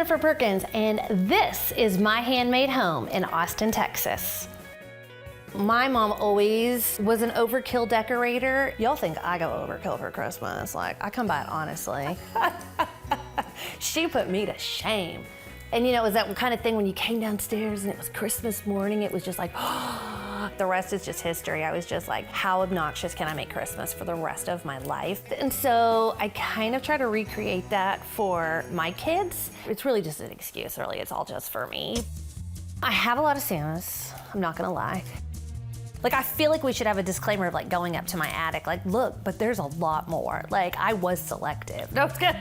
Jennifer Perkins, and this is my handmade home in Austin, Texas. My mom always was an overkill decorator. Y'all think I go overkill for Christmas. Like, I come by it honestly. She put me to shame. And you know, it was that kind of thing when you came downstairs and it was Christmas morning, it was just like, the rest is just history. I was just like, how obnoxious can I make Christmas for the rest of my life? And so I kind of try to recreate that for my kids. It's really just an excuse, really. It's all just for me. I have a lot of Santas, I'm not gonna lie. Like, I feel like we should have a disclaimer of like going up to my attic, like, look, but there's a lot more. Like, I was selective. No, it's good.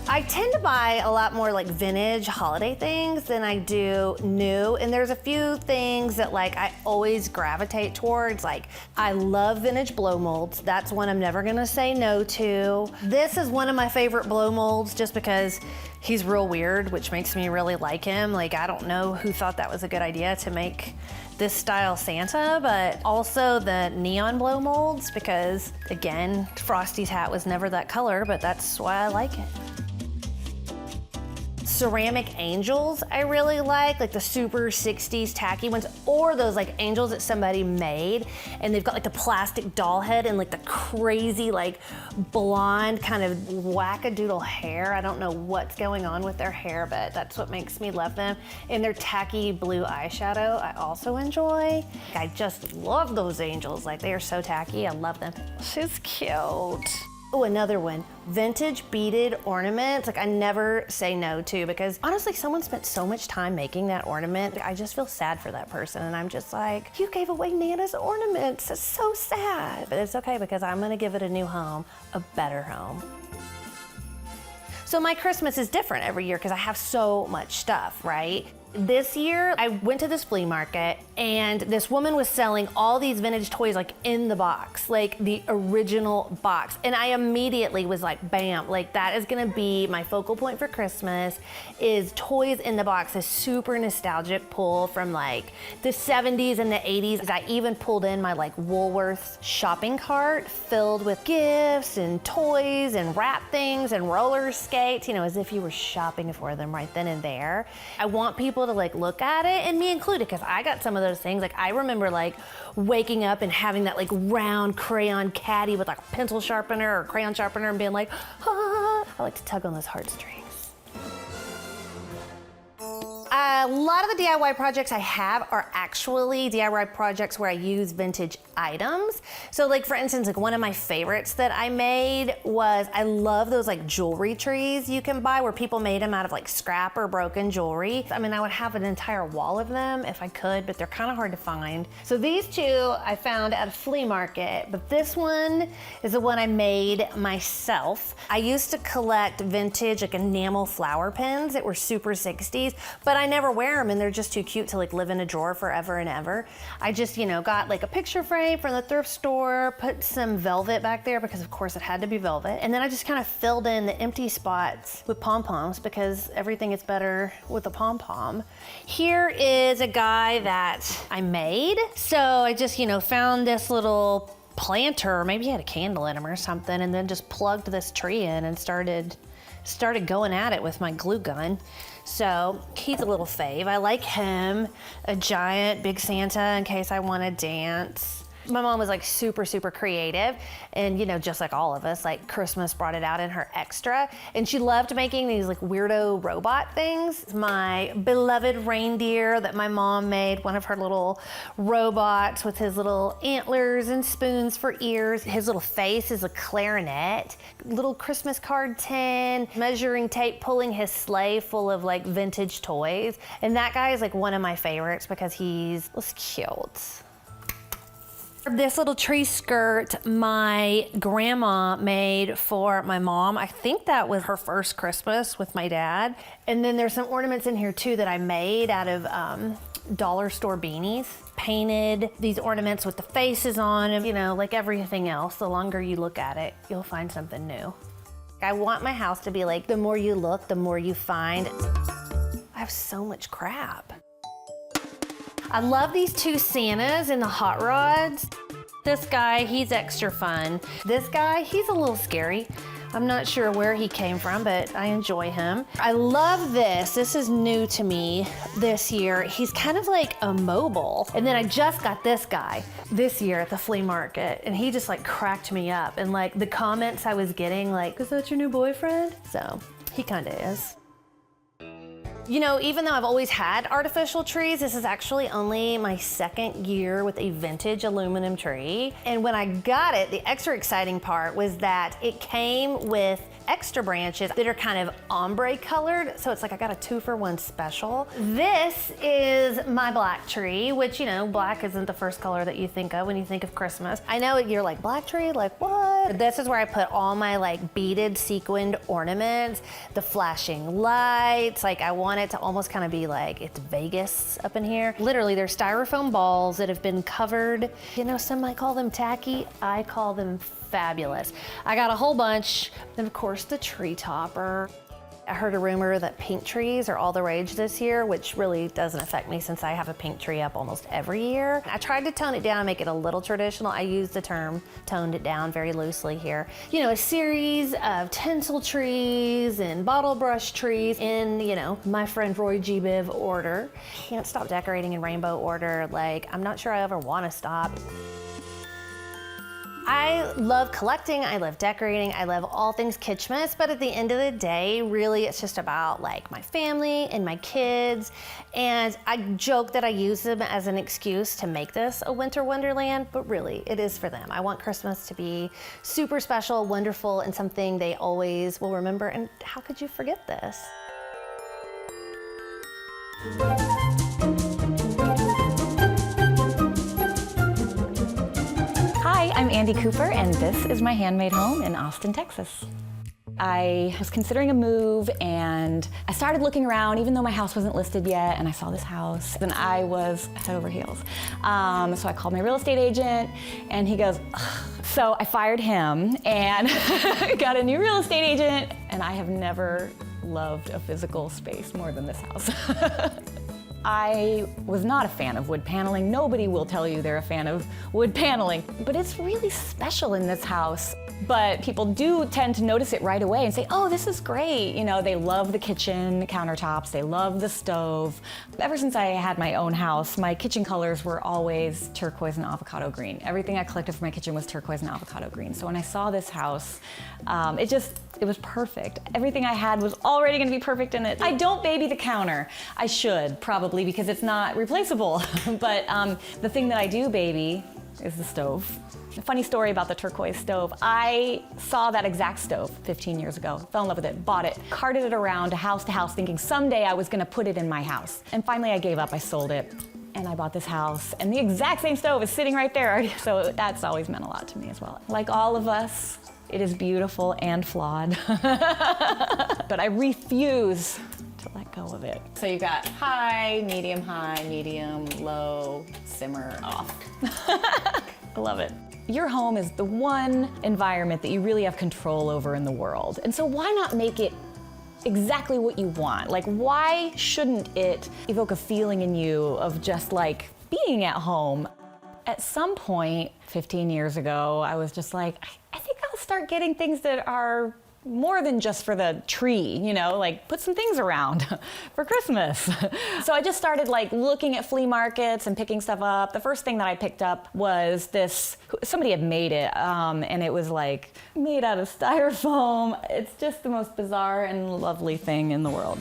I tend to buy a lot more like vintage holiday things than I do new. And there's a few things that like I always gravitate towards. Like, I love vintage blow molds. That's one I'm never gonna say no to. This is one of my favorite blow molds just because he's real weird, which makes me really like him. Like, I don't know who thought that was a good idea to make this style Santa, but also the neon blow molds because, again, Frosty's hat was never that color, but that's why I like it. Ceramic angels I really like the super 60s tacky ones, or those like angels that somebody made and they've got like the plastic doll head and like the crazy like blonde kind of wackadoodle hair. I don't know what's going on with their hair, but that's what makes me love them. And their tacky blue eyeshadow I also enjoy. I just love those angels. Like, they are so tacky, I love them. She's cute. Oh, another one, vintage beaded ornaments. Like, I never say no to, because honestly, someone spent so much time making that ornament. I just feel sad for that person. And I'm just like, you gave away Nana's ornaments. It's so sad. But it's okay, because I'm gonna give it a new home, a better home. So my Christmas is different every year because I have so much stuff, right? This year, I went to this flea market and this woman was selling all these vintage toys like in the box, like the original box. And I immediately was like, bam, like that is gonna be my focal point for Christmas, is toys in the box, this super nostalgic pull from like the 70s and the 80s. I even pulled in my like Woolworths shopping cart filled with gifts and toys and wrap things and roller skates, you know, as if you were shopping for them right then and there. I want people to like look at it, and me included, because I got some of those things. Like, I remember like waking up and having that like round crayon caddy with like a pencil sharpener or crayon sharpener and being like, ah. I like to tug on those heartstrings. A lot of the DIY projects I have are actually DIY projects where I use vintage items. So like, for instance, like one of my favorites that I made was, I love those like jewelry trees you can buy where people made them out of like scrap or broken jewelry. I mean, I would have an entire wall of them if I could, but they're kind of hard to find. So these two I found at a flea market, but this one is the one I made myself. I used to collect vintage like enamel flower pens that were super 60s, but I never wear them and they're just too cute to like live in a drawer forever and ever. I just, you know, got like a picture frame from the thrift store, put some velvet back there because of course it had to be velvet. And then I just kind of filled in the empty spots with pom-poms because everything is better with a pom-pom. Here is a guy that I made. So I just, you know, found this little planter, maybe he had a candle in him or something, and then just plugged this tree in and started going at it with my glue gun. So he's a little fave. I like him, a giant big Santa in case I want to dance. My mom was like super, super creative, and you know, just like all of us, like Christmas brought it out in her extra, and she loved making these like weirdo robot things. My beloved reindeer that my mom made, one of her little robots with his little antlers and spoons for ears. His little face is a clarinet, little Christmas card tin, measuring tape, pulling his sleigh full of like vintage toys. And that guy is like one of my favorites because he's cute. This little tree skirt my grandma made for my mom. I think that was her first Christmas with my dad. And then there's some ornaments in here too that I made out of dollar store beanies. Painted these ornaments with the faces on them. You know, like everything else, the longer you look at it, you'll find something new. I want my house to be like, the more you look, the more you find. I have so much crap. I love these two Santas in the hot rods. This guy, he's extra fun. This guy, he's a little scary, I'm not sure where he came from, but I enjoy him. I love this. This is new to me this year. He's kind of like a mobile. And then I just got this guy this year at the flea market, and he just like cracked me up. And like the comments I was getting, like, is that your new boyfriend? So he kind of is. You know, even though I've always had artificial trees, this is actually only my second year with a vintage aluminum tree. And when I got it, the extra exciting part was that it came with extra branches that are kind of ombre colored. So it's like I got a 2-for-1 special. This is my black tree, which, you know, black isn't the first color that you think of when you think of Christmas. I know you're like, black tree, like what? This is where I put all my like beaded sequined ornaments, the flashing lights. Like I want it to almost kind of be like it's Vegas up in here. Literally, they're styrofoam balls that have been covered. You know, some might call them tacky. I call them fabulous. I got a whole bunch. Then of course the tree topper. I heard a rumor that pink trees are all the rage this year, which really doesn't affect me since I have a pink tree up almost every year. I tried to tone it down and make it a little traditional. I use the term toned it down very loosely here. You know, a series of tinsel trees and bottle brush trees in, you know, my friend Roy G. Biv order. Can't stop decorating in rainbow order. Like, I'm not sure I ever want to stop. I love collecting, I love decorating, I love all things Kitschmas, but at the end of the day, really it's just about like my family and my kids. And I joke that I use them as an excuse to make this a winter wonderland, but really it is for them. I want Christmas to be super special, wonderful, and something they always will remember. And how could you forget this? Hi, I'm Andy Cooper, and this is my handmade home in Austin, Texas. I was considering a move, and I started looking around, even though my house wasn't listed yet, and I saw this house, and I was head over heels. So I called my real estate agent, and he goes, ugh. So I fired him and got a new real estate agent, and I have never loved a physical space more than this house. I was not a fan of wood paneling. Nobody will tell you they're a fan of wood paneling, but it's really special in this house. But people do tend to notice it right away and say, oh, this is great. You know, they love the kitchen countertops, they love the stove. Ever since I had my own house, my kitchen colors were always turquoise and avocado green. Everything I collected for my kitchen was turquoise and avocado green. So when I saw this house, it was perfect. Everything I had was already gonna be perfect in it. I don't baby the counter. I should, probably, because it's not replaceable. But the thing that I do baby is the stove. A funny story about the turquoise stove. I saw that exact stove 15 years ago, fell in love with it, bought it, carted it around to house, thinking someday I was gonna put it in my house. And finally I gave up, I sold it, and I bought this house, and the exact same stove is sitting right there. So that's always meant a lot to me as well. Like all of us, it is beautiful and flawed, but I refuse to let go of it. So you got high, medium, low, simmer, off. I love it. Your home is the one environment that you really have control over in the world. And so why not make it exactly what you want? Like, why shouldn't it evoke a feeling in you of just like being at home? At some point, 15 years ago, I was just like, I think I'll start getting things that are more than just for the tree, you know, like put some things around for Christmas. So I just started like looking at flea markets and picking stuff up. The first thing that I picked up was this, somebody had made it, and it was like made out of styrofoam. It's just the most bizarre and lovely thing in the world.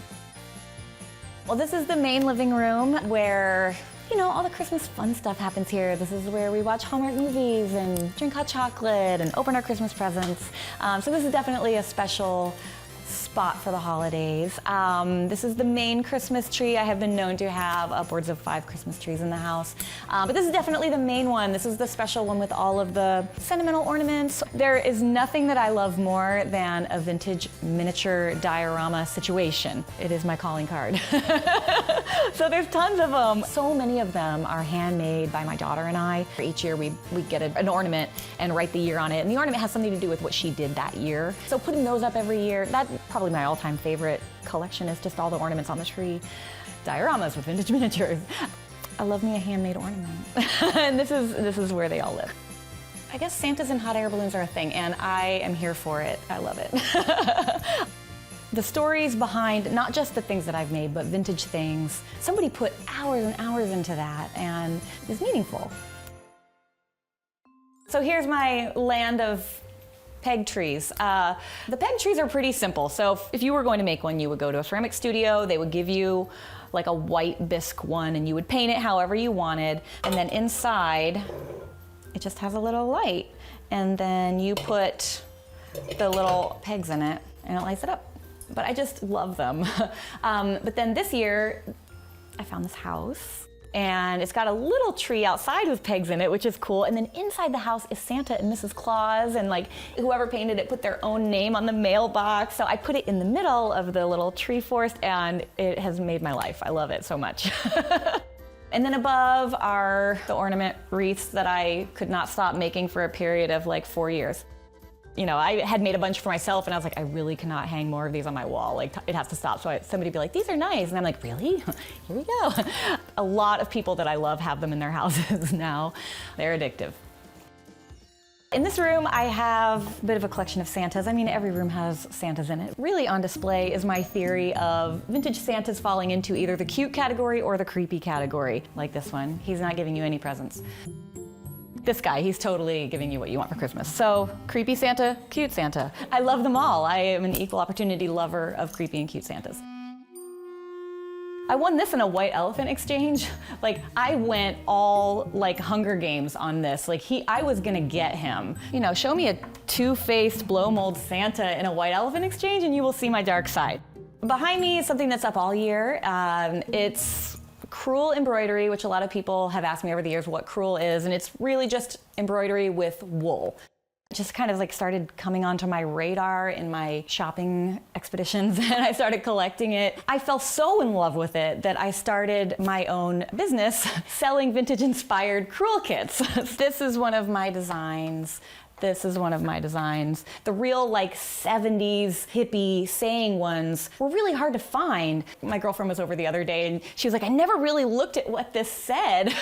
Well, this is the main living room where, you know, all the Christmas fun stuff happens here. This is where we watch Hallmark movies and drink hot chocolate and open our Christmas presents. So this is definitely a special spot for the holidays. This is the main Christmas tree. I have been known to have upwards of 5 Christmas trees in the house. But this is definitely the main one. This is the special one with all of the sentimental ornaments. There is nothing that I love more than a vintage miniature diorama situation. It is my calling card. So there's tons of them. So many of them are handmade by my daughter and I. Each year we get an ornament and write the year on it. And the ornament has something to do with what she did that year. So putting those up every year, that's probably my all-time favorite collection is just all the ornaments on the tree. Dioramas with vintage miniatures. I love me a handmade ornament. And this is where they all live. I guess Santas and hot air balloons are a thing, and I am here for it. I love it. The stories behind not just the things that I've made, but vintage things, somebody put hours and hours into that, and it's meaningful. So here's my land of peg trees. The peg trees are pretty simple. So if you were going to make one, you would go to a ceramic studio. They would give you like a white bisque one, and you would paint it however you wanted. And then inside, it just has a little light. And then you put the little pegs in it, and it lights it up. But I just love them. But then this year, I found this house, and it's got a little tree outside with pegs in it, which is cool. And then inside the house is Santa and Mrs. Claus, and like whoever painted it put their own name on the mailbox. So I put it in the middle of the little tree forest, and it has made my life. I love it so much. And then above are the ornament wreaths that I could not stop making for a period of like 4 years. You know, I had made a bunch for myself, and I was like, I really cannot hang more of these on my wall. Like, it has to stop. So somebody would be like, these are nice. And I'm like, really? Here we go. A lot of people that I love have them in their houses now. They're addictive. In this room, I have a bit of a collection of Santas. I mean, every room has Santas in it. Really on display is my theory of vintage Santas falling into either the cute category or the creepy category, like this one. He's not giving you any presents. This guy, he's totally giving you what you want for Christmas. So, creepy Santa, cute Santa. I love them all. I am an equal opportunity lover of creepy and cute Santas. I won this in a white elephant exchange. Like, I went all like Hunger Games on this. Like, I was gonna get him. You know, show me a two-faced blow mold Santa in a white elephant exchange and you will see my dark side. Behind me is something that's up all year. It's crewel embroidery, which a lot of people have asked me over the years what crewel is, and it's really just embroidery with wool. It just kind of like started coming onto my radar in my shopping expeditions, and I started collecting it. I fell so in love with it that I started my own business selling vintage-inspired crewel kits. This is one of my designs. This is one of my designs. The real like 70s hippie saying ones were really hard to find. My girlfriend was over the other day and she was like, I never really looked at what this said.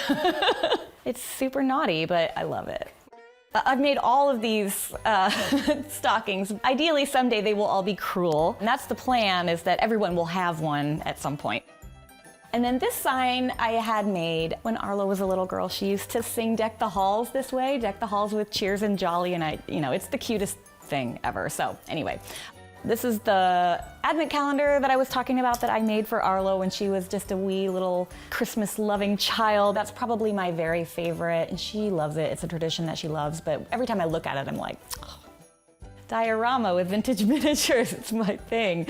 It's super naughty, but I love it. I've made all of these stockings. Ideally, someday they will all be crewel. And that's the plan, is that everyone will have one at some point. And then this sign I had made when Arlo was a little girl. She used to sing Deck the Halls this way, Deck the Halls with cheers and jolly, and it's the cutest thing ever. So anyway, this is the advent calendar that I was talking about that I made for Arlo when she was just a wee little Christmas-loving child. That's probably my very favorite, and she loves it. It's a tradition that she loves, but every time I look at it, I'm like, oh. Diorama with vintage miniatures, it's my thing.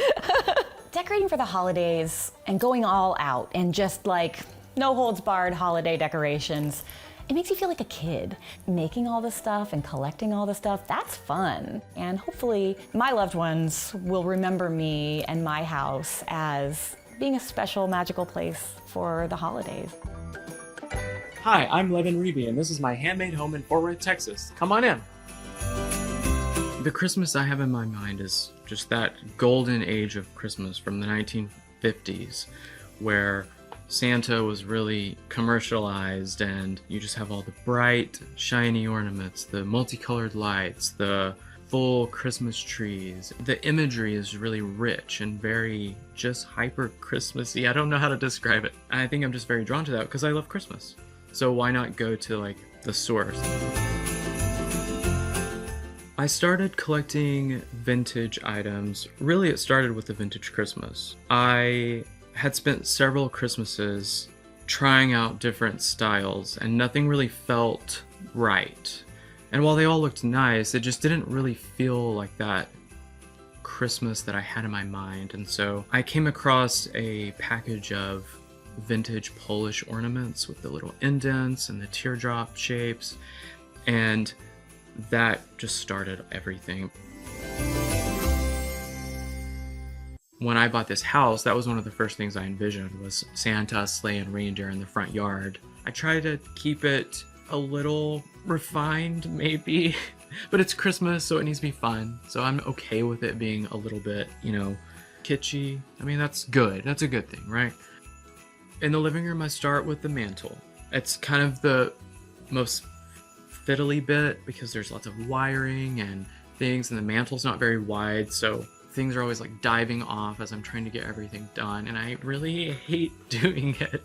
Decorating for the holidays and going all out and just like no holds barred holiday decorations, it makes you feel like a kid. Making all this stuff and collecting all this stuff, that's fun. And hopefully my loved ones will remember me and my house as being a special, magical place for the holidays. Hi, I'm Levin Reeby, and this is my handmade home in Fort Worth, Texas. Come on in. The Christmas I have in my mind is just that golden age of Christmas from the 1950s, where Santa was really commercialized and you just have all the bright, shiny ornaments, the multicolored lights, the full Christmas trees. The imagery is really rich and very just hyper Christmassy. I don't know how to describe it. I think I'm just very drawn to that because I love Christmas. So why not go to like the source? I started collecting vintage items. Really, it started with the vintage Christmas. I had spent several Christmases trying out different styles, and nothing really felt right. And while they all looked nice, it just didn't really feel like that Christmas that I had in my mind. And so I came across a package of vintage Polish ornaments with the little indents and the teardrop shapes, and that just started everything. When I bought this house, that was one of the first things I envisioned was Santa, sleigh, and reindeer in the front yard. I try to keep it a little refined, maybe, but it's Christmas, so it needs to be fun. So I'm okay with it being a little bit, kitschy. I mean, that's good. That's a good thing, right? In the living room, I start with the mantle. It's kind of the most fiddly bit because there's lots of wiring and things, and the mantle's not very wide, so things are always like diving off as I'm trying to get everything done, and I really hate doing it.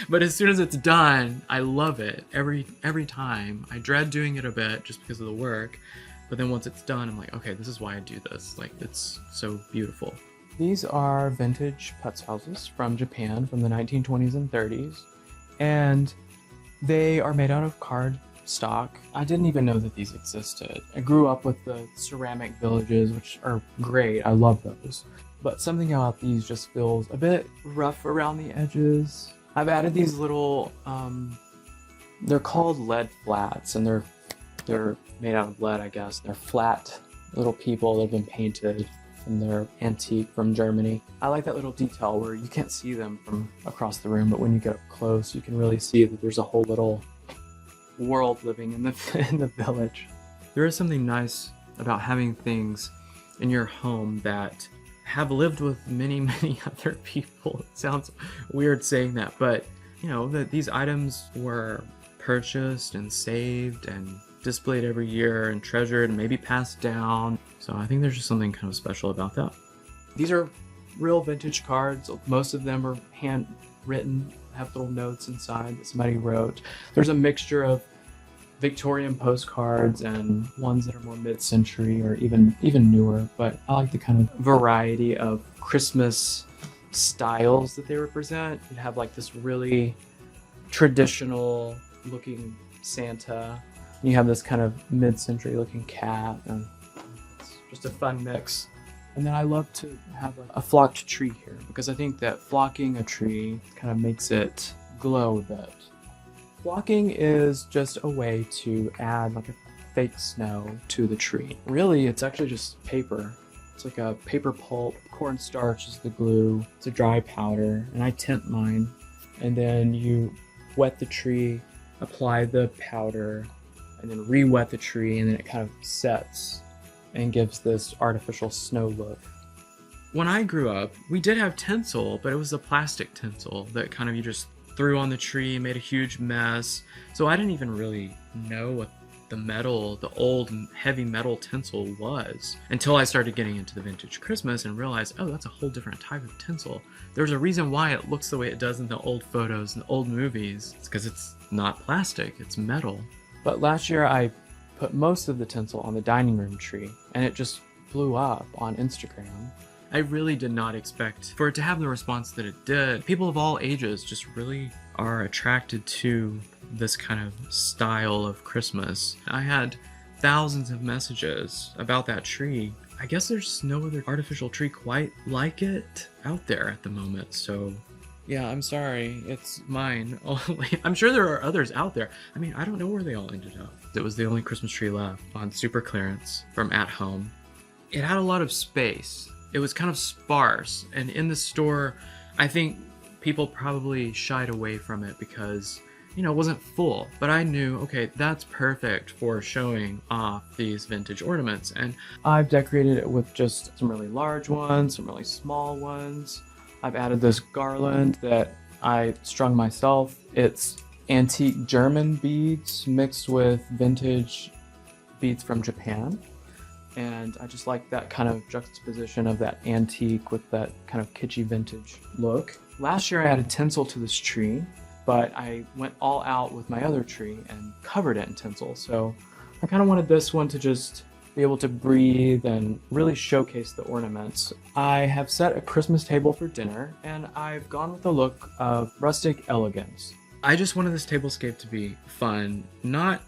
But as soon as it's done, I love it every time. I dread doing it a bit just because of the work, but then once it's done, I'm like, okay, this is why I do this. Like, it's so beautiful. These are vintage putz houses from Japan from the 1920s and 30s, and they are made out of card stock. I didn't even know that these existed. I grew up with the ceramic villages, which are great. I love those. But something about these just feels a bit rough around the edges. I've added these little, they're called lead flats, and they're made out of lead, I guess. They're flat little people that have been painted, and they're antique from Germany. I like that little detail where you can't see them from across the room, but when you get up close, you can really see that there's a whole little world living in the village. There is something nice about having things in your home that have lived with many other people. It sounds weird saying that, but you know that these items were purchased and saved and displayed every year and treasured and maybe passed down. So I think there's just something kind of special about that. These are real vintage cards. Most of them are handwritten, have little notes inside that somebody wrote. There's a mixture of Victorian postcards and ones that are more mid-century or even newer, but I like the kind of variety of Christmas styles that they represent. You'd have like this really traditional looking Santa, and you have this kind of mid-century looking cat, and it's just a fun mix. And then I love to have a flocked tree here because I think that flocking a tree kind of makes it glow a bit. Flocking is just a way to add like a fake snow to the tree. Really, it's actually just paper. It's like a paper pulp. Cornstarch is the glue. It's a dry powder, and I tint mine. And then you wet the tree, apply the powder, and then re-wet the tree, and then it kind of sets and gives this artificial snow look. When I grew up, we did have tinsel, but it was a plastic tinsel that kind of you just threw on the tree, made a huge mess. So I didn't even really know what the old heavy metal tinsel was until I started getting into the vintage Christmas and realized, oh, that's a whole different type of tinsel. There's a reason why it looks the way it does in the old photos and old movies. It's because it's not plastic, it's metal. But last year I put most of the tinsel on the dining room tree, and it just blew up on Instagram. I really did not expect for it to have the response that it did. People of all ages just really are attracted to this kind of style of Christmas. I had thousands of messages about that tree. I guess there's no other artificial tree quite like it out there at the moment, so yeah, I'm sorry, it's mine only. I'm sure there are others out there. I mean, I don't know where they all ended up. It was the only Christmas tree left on super clearance from At Home. It had a lot of space. It was kind of sparse, and in the store, I think people probably shied away from it because, you know, it wasn't full. But I knew, okay, that's perfect for showing off these vintage ornaments. And I've decorated it with just some really large ones, some really small ones. I've added this garland that I strung myself. It's antique German beads mixed with vintage beads from Japan. And I just like that kind of juxtaposition of that antique with that kind of kitschy vintage look. Last year I added tinsel to this tree, but I went all out with my other tree and covered it in tinsel. So I kind of wanted this one to just be able to breathe and really showcase the ornaments. I have set a Christmas table for dinner, and I've gone with the look of rustic elegance. I just wanted this tablescape to be fun, not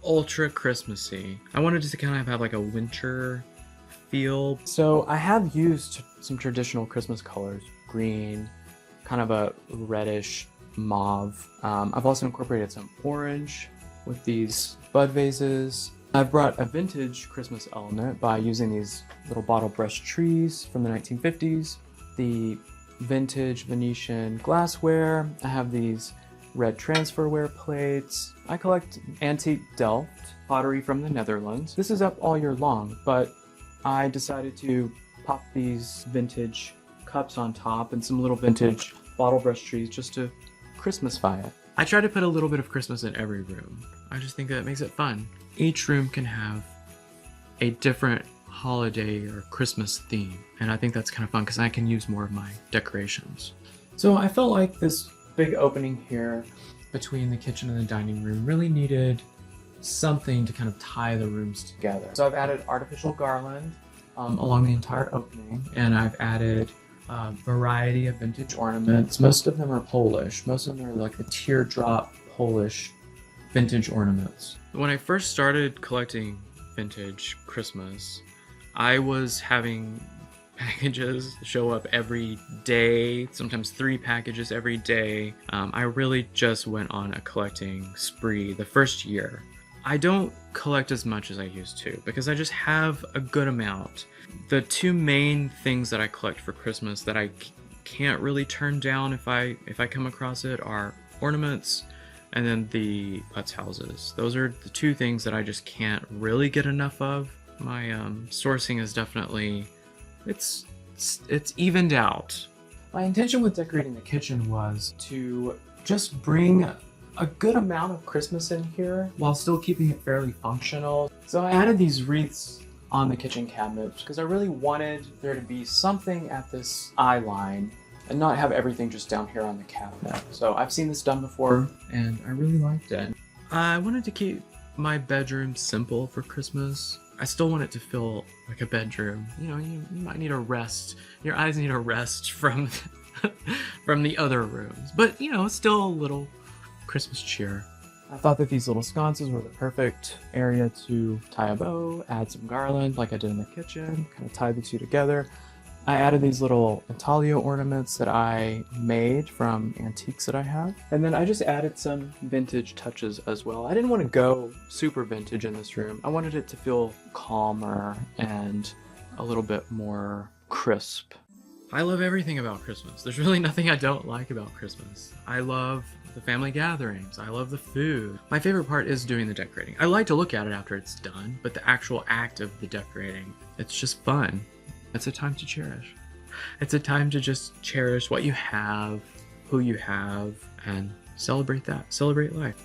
ultra Christmassy. I wanted it to kind of have like a winter feel. So I have used some traditional Christmas colors, green, kind of a reddish mauve. I've also incorporated some orange with these bud vases. I've brought a vintage Christmas element by using these little bottle brush trees from the 1950s, the vintage Venetian glassware. I have these red transferware plates. I collect antique Delft pottery from the Netherlands. This is up all year long, but I decided to pop these vintage cups on top and some little vintage bottle brush trees just to Christmasify it. I try to put a little bit of Christmas in every room. I just think that it makes it fun. Each room can have a different holiday or Christmas theme, and I think that's kind of fun because I can use more of my decorations. So I felt like this big opening here between the kitchen and the dining room really needed something to kind of tie the rooms together. So I've added artificial garland along the entire opening, and I've added a variety of vintage ornaments. Most of them are Polish. Most of them are like the teardrop Polish vintage ornaments. When I first started collecting vintage Christmas, I was having packages show up every day, sometimes 3 packages every day. I really just went on a collecting spree the first year. I don't collect as much as I used to because I just have a good amount. The 2 main things that I collect for Christmas that I can't really turn down if I come across it are ornaments and then the putz houses. Those are the 2 things that I just can't really get enough of. My sourcing is definitely, it's evened out. My intention with decorating the kitchen was to just bring a good amount of Christmas in here while still keeping it fairly functional. So I added these wreaths on the kitchen cabinets because I really wanted there to be something at this eye line and not have everything just down here on the cabinet. So I've seen this done before and I really liked it. I wanted to keep my bedroom simple for Christmas. I still want it to feel like a bedroom. You know, you might need a rest. Your eyes need a rest from from the other rooms, but you know, still a little Christmas cheer. I thought that these little sconces were the perfect area to tie a bow, add some garland like I did in the kitchen, kind of tie the 2 together. I added these little intaglio ornaments that I made from antiques that I have. And then I just added some vintage touches as well. I didn't want to go super vintage in this room. I wanted it to feel calmer and a little bit more crisp. I love everything about Christmas. There's really nothing I don't like about Christmas. I love the family gatherings. I love the food. My favorite part is doing the decorating. I like to look at it after it's done, but the actual act of the decorating, it's just fun. It's a time to cherish. It's a time to just cherish what you have, who you have, and celebrate that. Celebrate life.